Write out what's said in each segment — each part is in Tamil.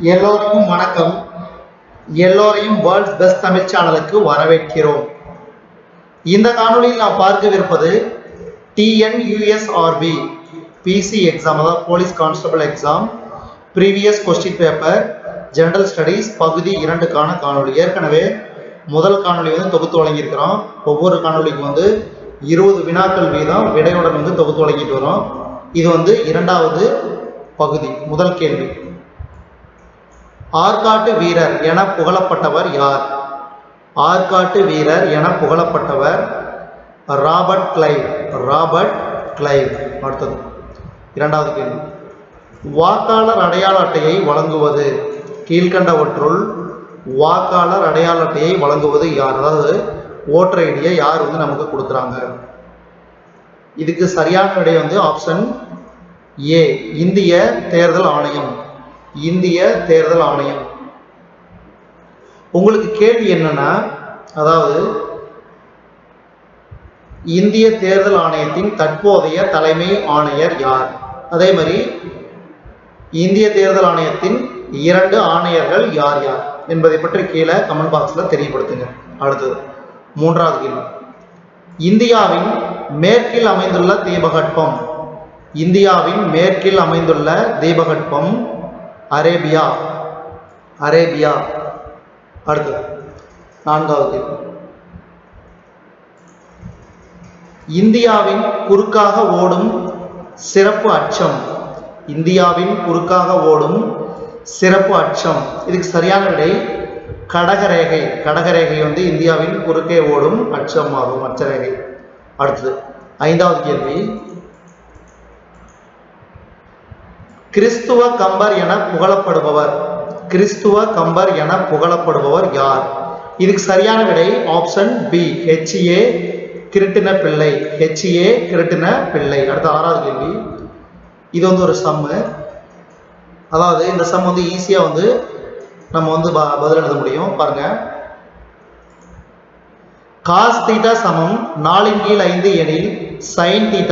எல்லோருக்கும் வணக்கம். எல்லோரையும் வேர்ல்ட்ஸ் பெஸ்ட் தமிழ் சேனலுக்கு வரவேற்கிறோம். இந்த காணொளியில் நாம் பார்க்கவிருப்பது TNUSRB PC எக்ஸாம், அதாவது police constable exam previous question paper general studies பகுதி 2க்கான காணொளி. ஏற்கனவே முதல் காணொளி தொகுத்து வழங்கியிருக்கிறோம். ஒவ்வொரு காணொளிக்கும் 20 வினாக்கள் வீதம் விடையுடன் தொகுத்து வழங்கிட்டு வரோம். இது இரண்டாவது பகுதி. முதல் கேள்வி, ஆற்காட்டு வீரர் என புகழப்பட்டவர் யார்? ஆற்காட்டு வீரர் என புகழப்பட்டவர் ராபர்ட் கிளைவ். Robert Clive. அடுத்தது இரண்டாவது கேள்வி, வாக்காளர் அடையாள அட்டையை வழங்குவது கீழ்கண்டவற்றுள் வாக்காளர் அடையாள அட்டையை வழங்குவது யார்? அதாவது ஓட்டர் ஐடியை யார் நமக்கு கொடுக்குறாங்க? இதுக்கு சரியான விடை ஆப்ஷன் ஏ, இந்திய தேர்தல் ஆணையம். இந்திய தேர்தல் ஆணையம். உங்களுக்கு கேள்வி என்னன்னா, அதாவது இந்திய தேர்தல் ஆணையத்தின் தற்போதைய தலைமை ஆணையர் யார்? அதே மாதிரி இந்திய தேர்தல் ஆணையத்தின் 2 ஆணையர்கள் யார் யார் என்பதை பற்றி கீழே கமெண்ட் பாக்ஸ்ல தெரியப்படுத்துங்க. அடுத்தது மூன்றாவது கேள்வி, இந்தியாவின் மேற்கில் அமைந்துள்ள தீபகற்பம். இந்தியாவின் மேற்கில் அமைந்துள்ள தீபகற்பம் அரேபியா. அரேபியா. அடுத்தது நான்காவது கேள்வி, இந்தியாவின் குறுக்காக ஓடும் சிறப்பு அச்சம். இந்தியாவின் குறுக்காக ஓடும் சிறப்பு அச்சம். இதுக்கு சரியான விடை கடகரேகை. கடகரேகை இந்தியாவின் குறுக்கே ஓடும் அச்சம் ஆகும், அச்சரேகை. அடுத்தது ஐந்தாவது கேள்வி, கிறிஸ்துவ கம்பர் என புகழப்படுபவர். கிறிஸ்துவ கம்பர் என புகழப்படுபவர் யார்? இதுக்கு சரியான விடை ஆப்ஷன் பி, HA கிருட்டின பிள்ளை. HA கிருட்டின பிள்ளை. அடுத்த ஆறாவது கேள்வி, இது ஒரு சம்மு. அதாவது இந்த சம் ஈஸியா நம்ம பதில் எழுத முடியும். பாருங்க, cos θ சமம் 4/5 எனில் sin θ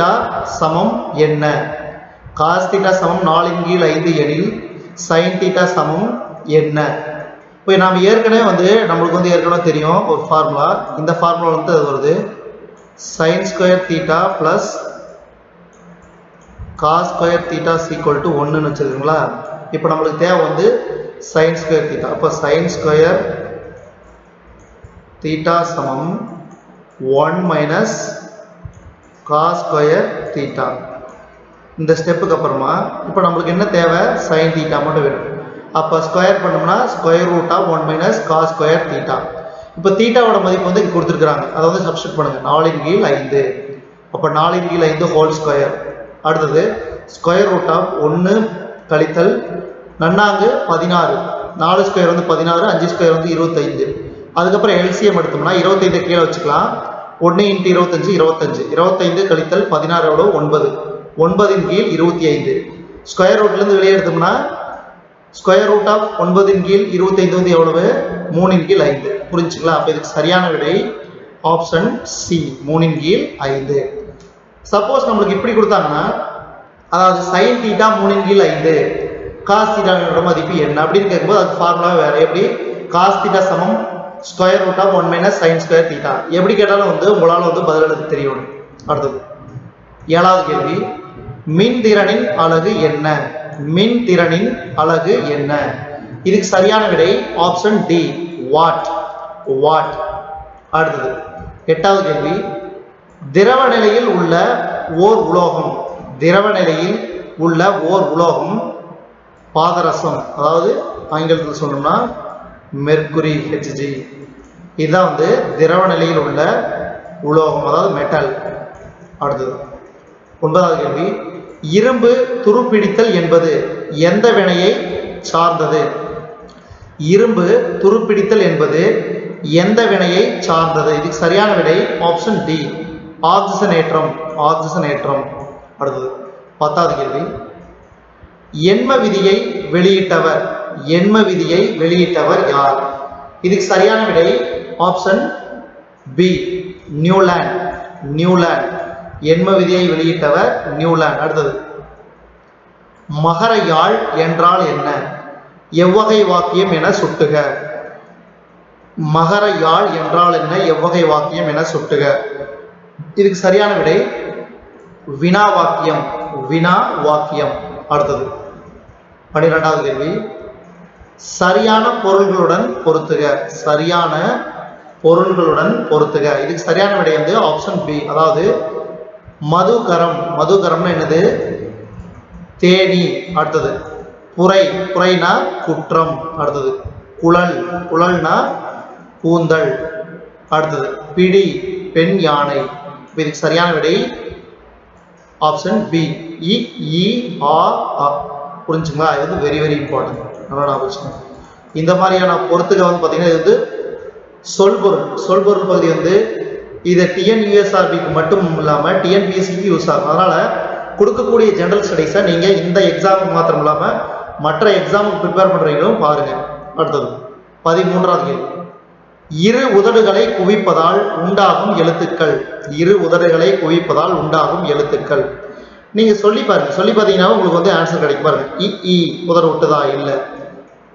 சமம் என்ன? cos θ சமம் 4/5 எனில் sin θ சமம் என்ன? இப்போ நாம் ஏற்கனவே நம்மளுக்கு ஏற்கனவே தெரியும் ஒரு ஃபார்முலா. இந்த ஃபார்முலா அது வருது sin square θ plus cos square θ = 1ன்னு வச்சிருக்கீங்களா? இப்போ நம்மளுக்கு தேவை sin ஸ்கொயர் θ. அப்போ sin ஸ்கொயர் θ சமம் 1 மைனஸ் cos ஸ்கொயர் θ. இந்த ஸ்டெப்புக்கு அப்புறமா இப்போ நம்மளுக்கு என்ன தேவை? sin θ மட்டும் வேணும். அப்போ ஸ்கொயர் பண்ணோம்னா square root of 1 minus cos square θ. இப்போ தீட்டாவோட மதிப்பு இங்கே கொடுத்துருக்குறாங்க. அதை சப்ஸ்டிட் பண்ணுங்க. 4/5. அப்போ 4/5 ஹோல் ஸ்கொயர். அடுத்தது ஸ்கொயர் ரூட் ஆஃப் 1 கழித்தல் நன்னாங்கு 16. 4 ஸ்கொயர் 16, 5 ஸ்கொயர் 25. அதுக்கப்புறம் எல்சிஎம் எடுத்தோம்னா 25 கீழே வச்சுக்கலாம். 1 × 25 25. 25 கழித்தல் 16 9. 9/25. ஸ்கொயர் ரூட்லேருந்து வெளியே எடுத்தோம்னா ஸ்கொயர் ரூட் ஆஃப் 9/25 எவ்வளவு? 3/5. புரிஞ்சுங்களா? அப்போ இதுக்கு சரியான விடை ஆப்ஷன் சி, 3/5. சப்போஸ் நம்மளுக்கு இப்படி கொடுத்தாங்கன்னா, அதாவது sin θ 3/5 cos θ மதிப்பு என்ன அப்படின்னு கேட்கும்போது அதுக்கு ஃபார்முலா வேற. எப்படி? cos θ சமம் square root of 1 minus sin square θ. எப்படி கேட்டாலும் உங்களால் பதில் எழுத தெரியணும். அடுத்தது ஏழாவது கேள்வி, மின்திறனின் அலகு என்ன? மின்திறனின் அலகு என்ன? இதுக்கு சரியான விடை ஆப்ஷன் டி, வாட். வாட். அடுத்தது எட்டாவது கேள்வி, திரவ நிலையில் உள்ள ஓர் உலோகம். திரவ நிலையில் உள்ள ஓர் உலோகம் பாதரசம். அதாவது ஆங்கிலத்தில் சொன்னோம்னா மெர்க்குரி, Hg. இதுதான் திரவ நிலையில் உள்ள உலோகம், அதாவது மெட்டல். அடுத்தது ஒன்பதாவது கேள்வி, இரும்பு துருப்பிடித்தல் என்பது எந்த வினையை சார்ந்தது? இரும்பு துருப்பிடித்தல் என்பது எந்த வினையை சார்ந்தது? இதுக்கு சரியான விடை ஆப்ஷன் டி, ஆக்சிஜனேற்றம். ஆக்சிஜனேற்றம். அடுத்தது பத்தாவது கேள்வி, எண்ம விதியை வெளியிட்டவர். எண்ம விதியை வெளியிட்டவர் யார்? இதுக்கு சரியான விடை ஆப்ஷன் பி, நியூலாண்ட். நியூலாண்ட். எண்ம விதியை வெளியிட்டவர் நியூலாண்ட். அடுத்தது மகர யாழ் என்றால் என்ன? எவ்வகை வாக்கியம் என சுட்டுக. மகர யாழ் என்றால் என்ன, எவ்வகை வாக்கியம் என சுட்டுக. இதுக்கு சரியான விடை வினா வாக்கியம். வினா வாக்கியம். அடுத்தது 12வது கேள்வி, சரியான பொருள்களுடன் பொருத்துக. சரியான பொருள்களுடன் பொருத்துக. இதுக்கு சரியான விடை வந்து ஆப்ஷன் பி, அதாவது மதுகரம். மதுகரம்னா என்னது, தேனி. அடுத்தது புரை. புரைனா குற்றம். அடுத்தது குழல். குழல்னா கூந்தல். அடுத்தது பிடி, பெண் யானை. இதுக்கு சரியான விடை ஆப்ஷன் பி, இ இ ஆ அ. புரிஞ்சுங்களா? இது வந்து வெரி வெரி இம்பார்ட்டன்ட். நல்லா ஞாபகம். இந்த மாதிரியான பொறுத்துக்க வந்து பார்த்தீங்கன்னா இது வந்து சொல்பொருள். சொல்பொருள் பகுதி வந்து இதை டிஎன்யூஎஸ்ஆர்பிக்கு மட்டும் இல்லாமல் டிஎன்பிஎஸ்சிக்கு யூஸ் ஆகும். அதனால கொடுக்கக்கூடிய ஜெனரல் ஸ்டடீஸை நீங்கள் இந்த எக்ஸாமுக்கு மாத்திரம் இல்லாமல் மற்ற எக்ஸாமுக்கு ப்ரிப்பேர் பண்ணுறீங்களும் பாருங்க. அடுத்தது 13வது கேள்வி, இரு உதடுகளை குவிப்பதால் உண்டாகும் எழுத்துக்கள். இரு உதடுகளை குவிப்பதால் உண்டாகும் எழுத்துக்கள். நீங்க சொல்லி பாருங்க. சொல்லி பார்த்தீங்கன்னா உங்களுக்கு வந்து ஆன்சர் கிடைக்கும். பாருங்க, இ இ உதடு விட்டுதா? இல்லை.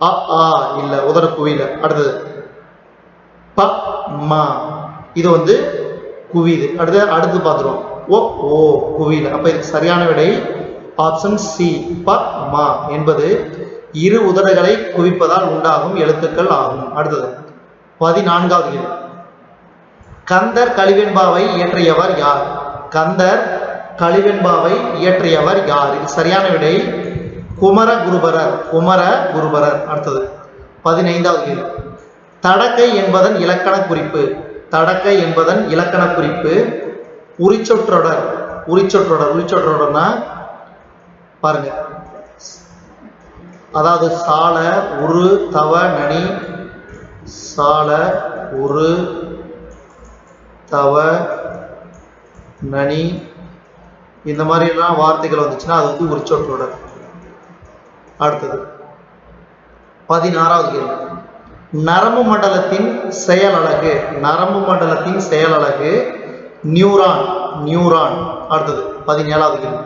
அ ஆ இல்லை, உதடு குவியல. அடுத்தது ப மா, இது வந்து குவிது. அடுத்து பார்த்துருவோம், ஓ ஓ குவியல. அப்ப இதுக்கு சரியான விடை ஆப்ஷன் சி, ப மா என்பது இரு உதடுகளை குவிப்பதால் உண்டாகும் எழுத்துக்கள் ஆகும். அடுத்தது 14வது கேள்வி, கந்தர் கலிவெண்பாவை இயற்றியவர் யார்? கந்தர் கலிவெண்பாவை இயற்றியவர் யார்? இது சரியான விடை குமரகுருபரர். குமரகுருபரர். அடுத்தது 15வது கேள்வி, தடக்கை என்பதன் இலக்கண குறிப்பு. தடக்கை என்பதன் இலக்கண குறிப்பு உரிச்சொற்றொடர். உரிச்சொற்றொடர். உரிச்சொற்றொடர்னா பாருங்க, அதாவது சால உரு தவ நனி. சால உரு தவ நனி இந்த மாதிரி எல்லாம் வார்த்தைகள் வந்துச்சுன்னா அது வந்து உரிச்சொற்றொடர். அடுத்தது 16வது கேள்வி, நரம்பு மண்டலத்தின் செயலழகு. நரம்பு மண்டலத்தின் செயலழகு நியூரான். நியூரான். அடுத்தது 17வது கேள்வி,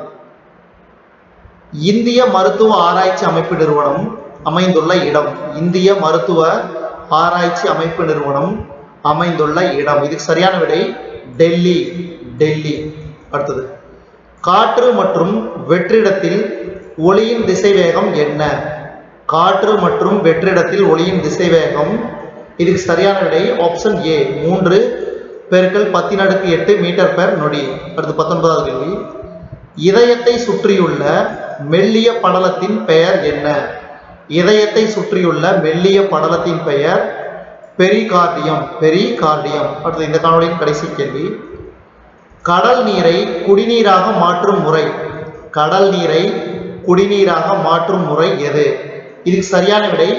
இந்திய மருத்துவ ஆராய்ச்சி அமைப்பு நிறுவனம் அமைந்துள்ள இடம். இந்திய மருத்துவ ஆராய்ச்சி அமைப்பு நிறுவனம் அமைந்துள்ள இடம். இதுக்கு சரியான விடை டெல்லி. டெல்லி. அடுத்தது, காற்று மற்றும் வெற்றிடத்தில் ஒளியின் திசைவேகம் என்ன? காற்று மற்றும் வெற்றிடத்தில் ஒளியின் திசைவேகம். இதுக்கு சரியான விடை ஆப்ஷன் ஏ, 3 × 10⁸ மீட்டர் பெர் நொடி. அடுத்து 19வது கேள்வி, இதயத்தை சுற்றியுள்ள மெல்லிய படலத்தின் பெயர் என்ன? இதயத்தை சுற்றியுள்ள மெல்லிய படலத்தின் பெயர் பெரிகார்டியம். பெரிகார்டியம். அடுத்து இந்த காணொளியின் கடைசி கேள்வி, கடல் நீரை குடிநீராக மாற்றும் முறை. கடல் நீரை குடிநீராக மாற்றும் முறை எது? இதுக்கு சரியான விடை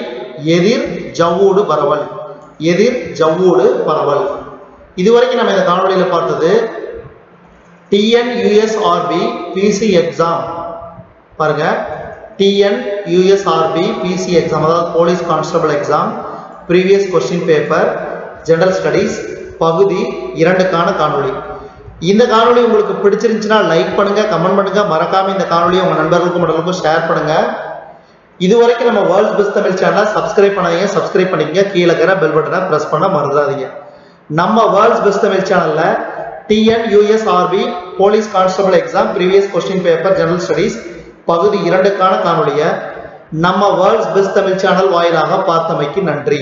எதிர் ஜவ்வூடு பரவல். எதிர் ஜவ்வூடு பரவல். இதுவரைக்கும் நம்ம இந்த காணொளியில் பார்த்தது டிஎன்யூஎஸ்ஆர்பி பிசி எக்ஸாம். பாருங்க, டிஎன்யூஎஸ்ஆர்பி பிசி எக்ஸாம், அதாவது police constable exam previous question paper general studies பகுதி 2க்கான காணொளி. இந்த காணொளி உங்களுக்கு பிடிச்சிருந்துச்சுன்னா லைக் பண்ணுங்க, கமெண்ட் பண்ணுங்க. மறக்காம இந்த காணொலியை உங்க நண்பர்களுக்கும் மற்றவர்களுக்கும் ஷேர் பண்ணுங்க. இதுவரைக்கும் நம்ம வேர்ல்ட் பெஸ்ட் தமிழ் சேனலை சப்ஸ்கிரைப் பண்ணாதீங்க, சப்ஸ்கிரைப் பண்ணிக்கங்க. கீழே இருக்கிற பெல் பட்டனை பிரஸ் பண்ண மறந்துடாதீங்க. நம்ம வேர்ல்ட் பெஸ்ட் தமிழ் சேனல்ல TNUSRB police constable exam previous question paper general studies பகுதி 2க்கான காணொலியை நம்ம வேர்ல்ட் பெஸ்ட் தமிழ் சேனல் வாயிலாக பார்த்தமைக்கு நன்றி.